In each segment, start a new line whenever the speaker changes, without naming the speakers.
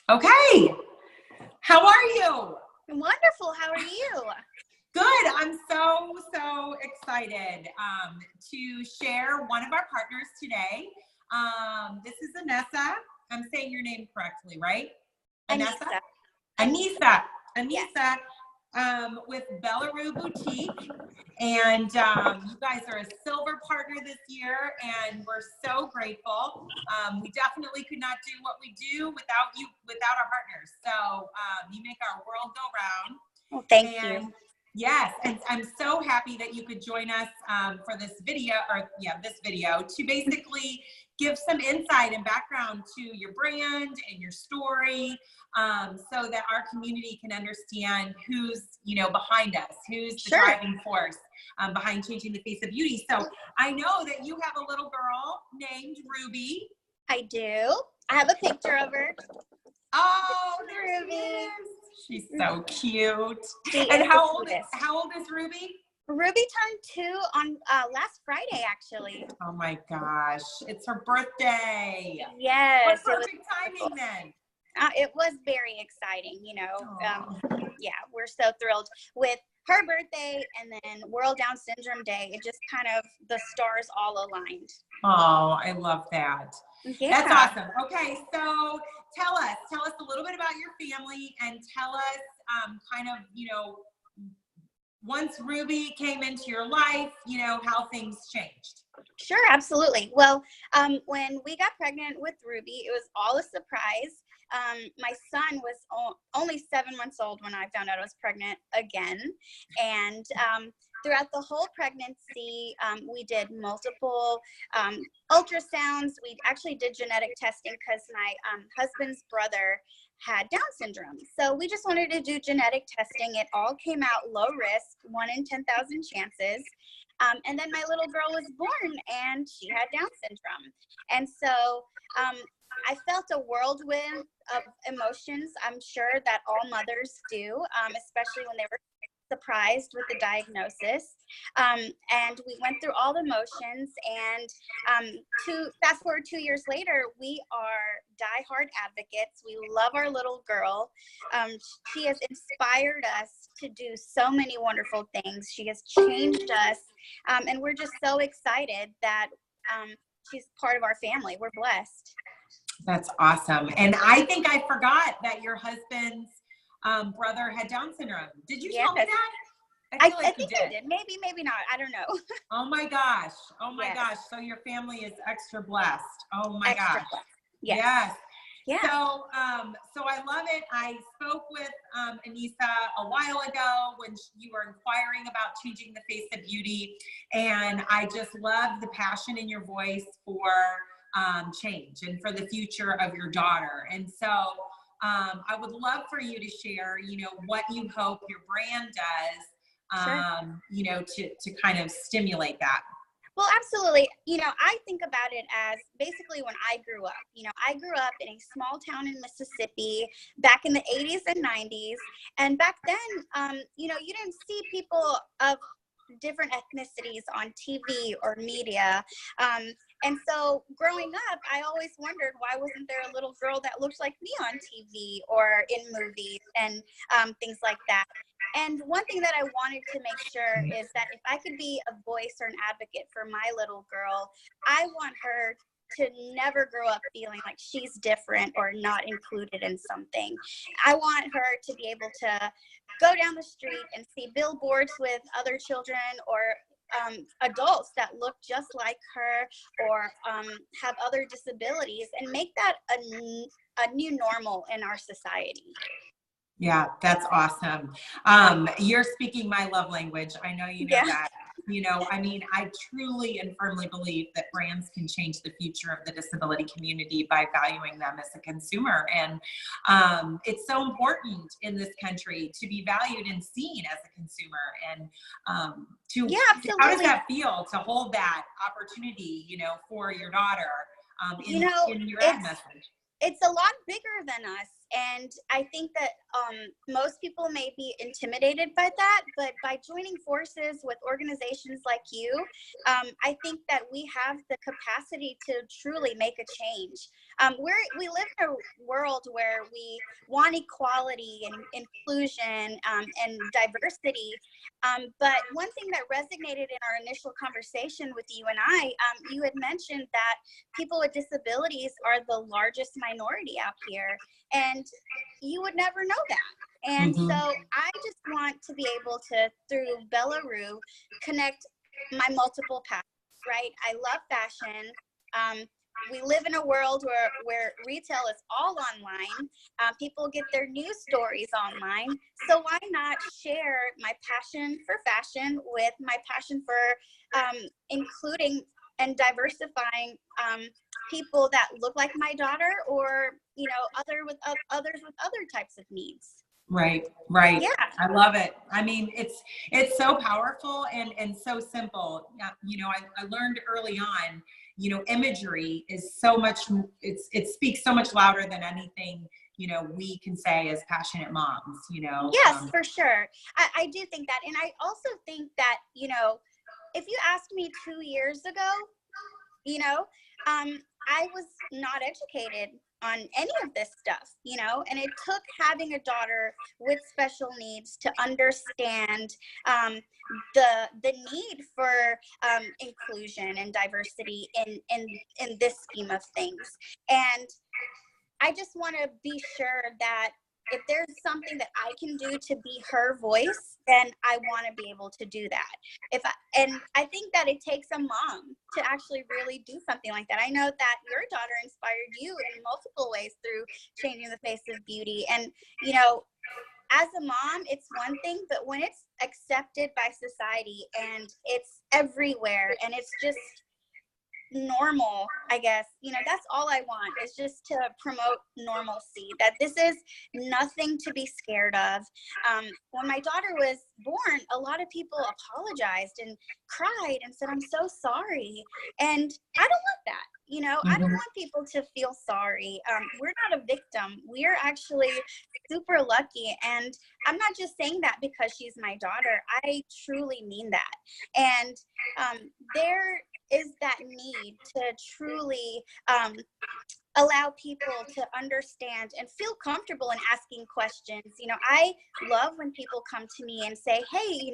Okay. How are you?
Wonderful. How are you?
Good. I'm so excited to share one of our partners today. This is Aneesa. I'm saying your name correctly, right?
Aneesa.
Aneesa.
Yes.
With BellaRu Boutique. And you guys are a silver partner this year, and we're so grateful. We definitely could not do what we do without you, without our partners. So you make our world go round.
Well, thank you.
Yes, and I'm so happy that you could join us for this video, to basically give some insight and background to your brand and your story, so that our community can understand who's behind us, who's the driving force behind changing the face of beauty. So I know that you have a little girl named Ruby.
I do. I have a picture of her.
Oh, there
Ruby.
she is. She's so cute.
She
And
is
how old is Ruby?
Ruby turned 2 on last Friday, actually.
Oh my gosh, it's her birthday.
Yes.
What perfect timing then.
It was very exciting, yeah, we're so thrilled with her birthday and then World Down Syndrome Day. It just kind of, the stars all aligned.
Oh, I love that.
Yeah.
That's awesome. Okay, so tell us a little bit about your family, and tell us once Ruby came into your life, how things changed.
Sure, absolutely. Well, when we got pregnant with Ruby, it was all a surprise. My son was only 7 months old when I found out I was pregnant again. And throughout the whole pregnancy, we did multiple ultrasounds. We actually did genetic testing because my husband's brother had Down syndrome. So we just wanted to do genetic testing. It all came out low risk, 1 in 10,000 chances. And then my little girl was born and she had Down syndrome. And so I felt a whirlwind of emotions. I'm sure that all mothers do, especially when they were surprised with the diagnosis. And we went through all the motions, and fast forward 2 years later, we are diehard advocates. We love our little girl. She has inspired us to do so many wonderful things. She has changed us, and we're just so excited that she's part of our family. We're blessed.
That's awesome. And I think I forgot that your husband's brother had Down syndrome. Did you tell me that?
I think I did. Maybe not. I don't know.
Oh my gosh. So your family is extra blessed. Oh my gosh. Yes.
Yeah.
So I love it. I spoke with Aneesa a while ago when you were inquiring about changing the face of beauty, and I just love the passion in your voice for change and for the future of your daughter. And so I would love for you to share, what you hope your brand does, to kind of stimulate that.
Well, absolutely. I think about it as basically when I grew up. I grew up in a small town in Mississippi back in the 80s and 90s. And back then, you didn't see people of different ethnicities on TV or media. And so growing up, I always wondered, why wasn't there a little girl that looked like me on TV or in movies and things like that. And one thing that I wanted to make sure is that if I could be a voice or an advocate for my little girl, I want her to never grow up feeling like she's different or not included in something. I want her to be able to go down the street and see billboards with other children or adults that look just like her or have other disabilities, and make that a new normal in our society.
Yeah, that's awesome. You're speaking my love language. I know you know that. I truly and firmly believe that brands can change the future of the disability community by valuing them as a consumer. And it's so important in this country to be valued and seen as a consumer. And absolutely. How does that feel to hold that opportunity, for your daughter in your ad message?
It's a lot bigger than us. And I think that most people may be intimidated by that, but by joining forces with organizations like you, I think that we have the capacity to truly make a change. We live in a world where we want equality and inclusion and diversity. But one thing that resonated in our initial conversation with you and I, you had mentioned that people with disabilities are the largest minority out here, and you would never know that. And so I just want to be able to, through BellaRu, connect my multiple passions, right? I love fashion. We live in a world where retail is all online. People get their news stories online. So why not share my passion for fashion with my passion for including and diversifying people that look like my daughter, or others with other types of needs.
Right. Yeah. I love it. I mean, it's so powerful and so simple. I learned early on, imagery is so much, it speaks so much louder than anything, we can say as passionate moms,
Yes, for sure. I do think that. And I also think that, if you asked me 2 years ago, I was not educated on any of this stuff, and it took having a daughter with special needs to understand the need for inclusion and diversity in this scheme of things. And I just want to be sure that if there's something that I can do to be her voice, then I want to be able to do that. And I think that it takes a mom to actually really do something like that. I know that your daughter inspired you in multiple ways through Changing the Face of Beauty. And, as a mom, it's one thing, but when it's accepted by society and it's everywhere and it's just normal, I guess, that's all I want, is just to promote normalcy, that this is nothing to be scared of. When my daughter was born, a lot of people apologized and cried and said, "I'm so sorry." And I don't want that. I don't want people to feel sorry. We're not a victim. We're actually super lucky. And I'm not just saying that because she's my daughter. I truly mean that. And there is that need to truly allow people to understand and feel comfortable in asking questions. I love when people come to me and say, "Hey,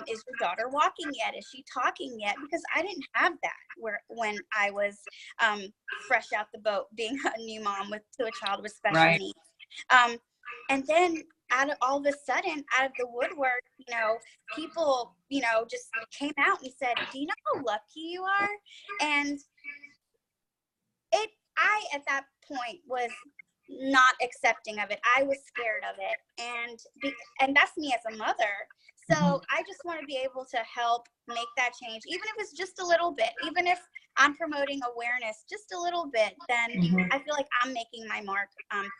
is your daughter walking yet? Is she talking yet?" Because I didn't have that when I was fresh out the boat, being a new mom to a child with special needs. And then all of a sudden, out of the woodwork, people, just came out and said, "Do you know how lucky you are?" And I, at that point, was not accepting of it. I was scared of it. And that's me as a mother. So I just want to be able to help make that change, even if it's just a little bit, even if I'm promoting awareness just a little bit, then I feel like I'm making my mark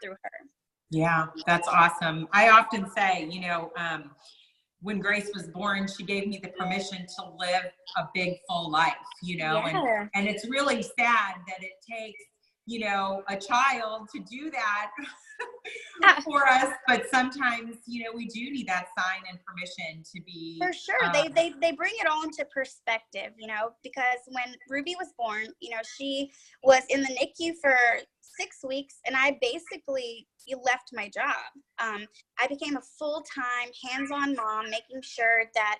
through her.
Yeah, that's awesome. I often say, when Grace was born, she gave me the permission to live a big, full life, and it's really sad that it takes, a child to do that for us. But sometimes, we do need that sign and permission to be.
For sure. They bring it all into perspective, because when Ruby was born, she was in the NICU for 6 weeks, and I basically left my job. I became a full-time hands-on mom, making sure that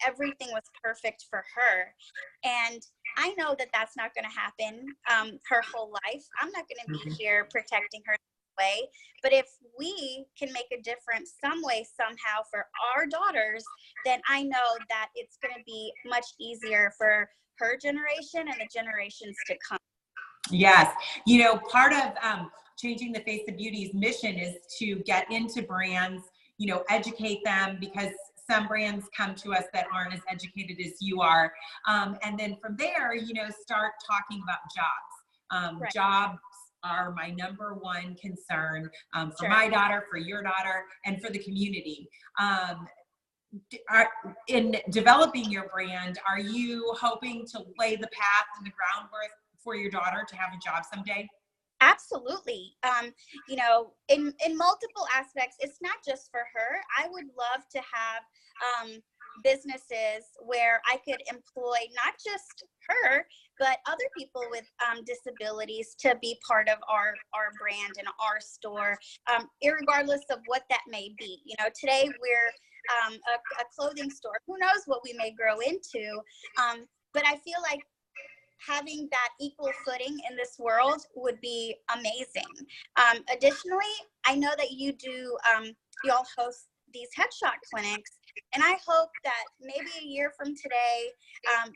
everything was perfect for her. And I know that that's not going to happen her whole life. I'm not going to be here protecting her way. But if we can make a difference some way, somehow, for our daughters, then I know that it's going to be much easier for her generation and the generations to come.
Yes. Part of Changing the Face of Beauty's mission is to get into brands, educate them, because some brands come to us that aren't as educated as you are. And then from there, start talking about jobs. Jobs are my number one concern for my daughter, for your daughter, and for the community. In developing your brand, are you hoping to lay the path and the groundwork for your daughter to have a job someday?
Absolutely. In multiple aspects. It's not just for her. I would love to have businesses where I could employ not just her, but other people with disabilities to be part of our brand and our store, irregardless of what that may be. You know, today we're a clothing store. Who knows what we may grow into? But I feel like having that equal footing in this world would be amazing. Additionally, I know that you do, y'all host these headshot clinics, and I hope that maybe a year from today,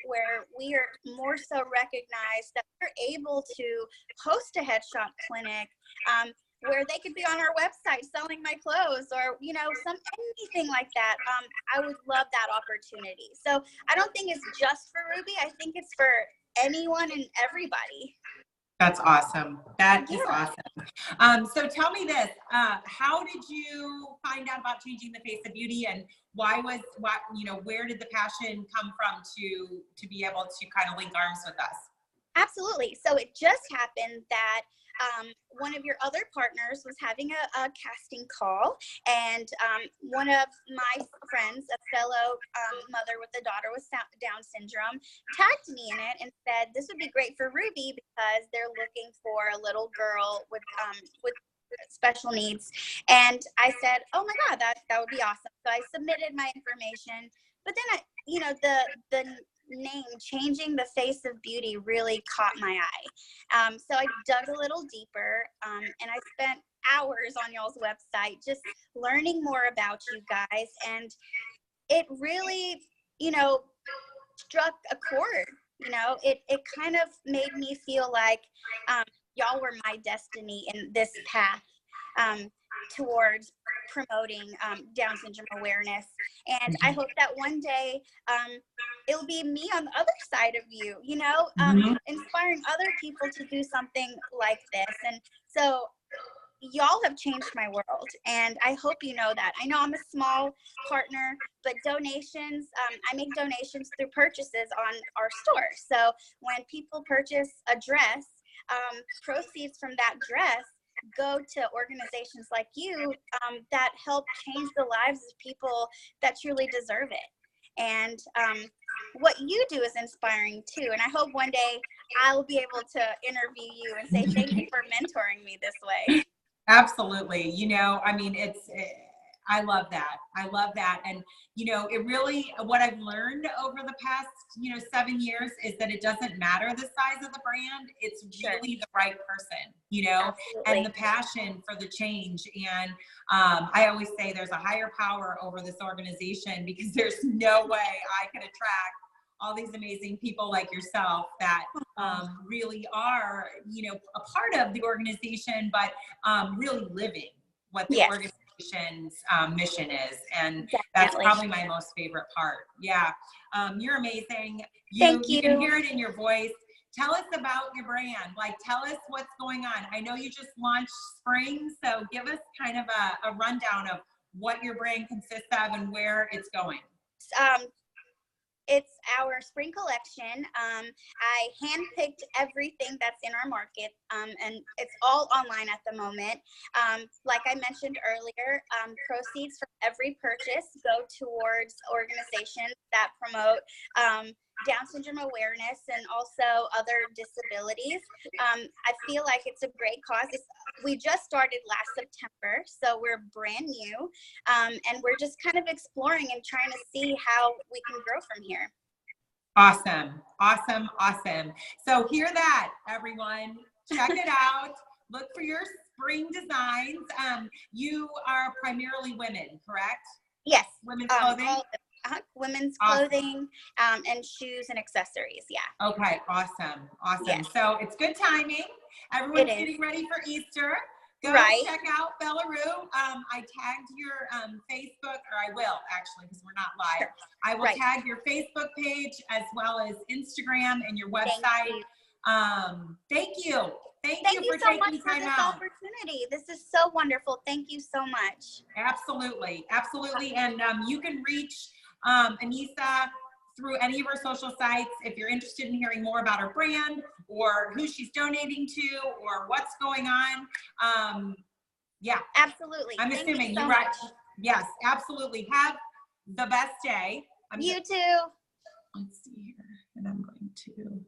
where we are more so recognized, that we're able to host a headshot clinic, where they could be on our website selling my clothes, or, you know, anything like that. I would love that opportunity. So I don't think it's just for Ruby. I think it's for anyone and everybody.
That's awesome. That is awesome. So tell me this, how did you find out about Changing the Face of Beauty, and where did the passion come from to be able to kind of link arms with us?
Absolutely. So it just happened that one of your other partners was having a casting call, and one of my friends, a fellow mother with a daughter with Down syndrome, tagged me in it and said, this would be great for Ruby because they're looking for a little girl with special needs. And I said, oh my God, that would be awesome. So I submitted my information, but then the name Changing the Face of Beauty really caught my eye. So I dug a little deeper, and I spent hours on y'all's website just learning more about you guys, and it really, struck a chord. It kind of made me feel like y'all were my destiny in this path towards promoting Down syndrome awareness. And I hope that one day it'll be me on the other side of you, inspiring other people to do something like this. And so y'all have changed my world, and I hope you know that. I know I'm a small partner, but donations, I make donations through purchases on our store. So when people purchase a dress, proceeds from that dress go to organizations like you that help change the lives of people that truly deserve it. And what you do is inspiring too. And I hope one day I'll be able to interview you and say thank you for mentoring me this way.
Absolutely. I love that. I love that. And, it really, what I've learned over the past, 7 years is that it doesn't matter the size of the brand. It's really the right person,
Absolutely.
and the passion for the change. And I always say there's a higher power over this organization, because there's no way I could attract all these amazing people like yourself that really are, a part of the organization, but really living what the organization's mission is. And that's probably my most favorite part. Yeah. You're amazing.
Thank you.
You can hear it in your voice. Tell us about your brand. Tell us what's going on. I know you just launched spring, so give us kind of a rundown of what your brand consists of and where it's going.
It's our spring collection. I handpicked everything that's in our market, and it's all online at the moment. Like I mentioned earlier, proceeds from every purchase go towards organizations that promote Down syndrome awareness and also other disabilities. I feel like it's a great cause. We just started last September, so we're brand new, and we're just kind of exploring and trying to see how we can grow from here.
Awesome. Awesome. Awesome. So hear that, everyone. Check it out. Look for your spring designs. You are primarily women, correct?
Yes.
Women's clothing?
Women's clothing, and shoes and accessories. Yeah.
Okay. Awesome. Awesome.
Yes.
So it's good timing. Everyone's getting ready for Easter. Go check out BellaRu. I tagged your Facebook, or I will actually, because we're not live.
Sure.
I will tag your Facebook page as well as Instagram and your website. Thank you. Thank you for taking time out. Thank you so much for this
opportunity. This is so wonderful. Thank you so much.
Absolutely. Absolutely. And you can reach Aneesa through any of her social sites if you're interested in hearing more about her brand or who she's donating to or what's going on. Yeah.
Absolutely.
I'm assuming you're right. Yes, absolutely. Have the best day.
You too.
Let's see here. And I'm going to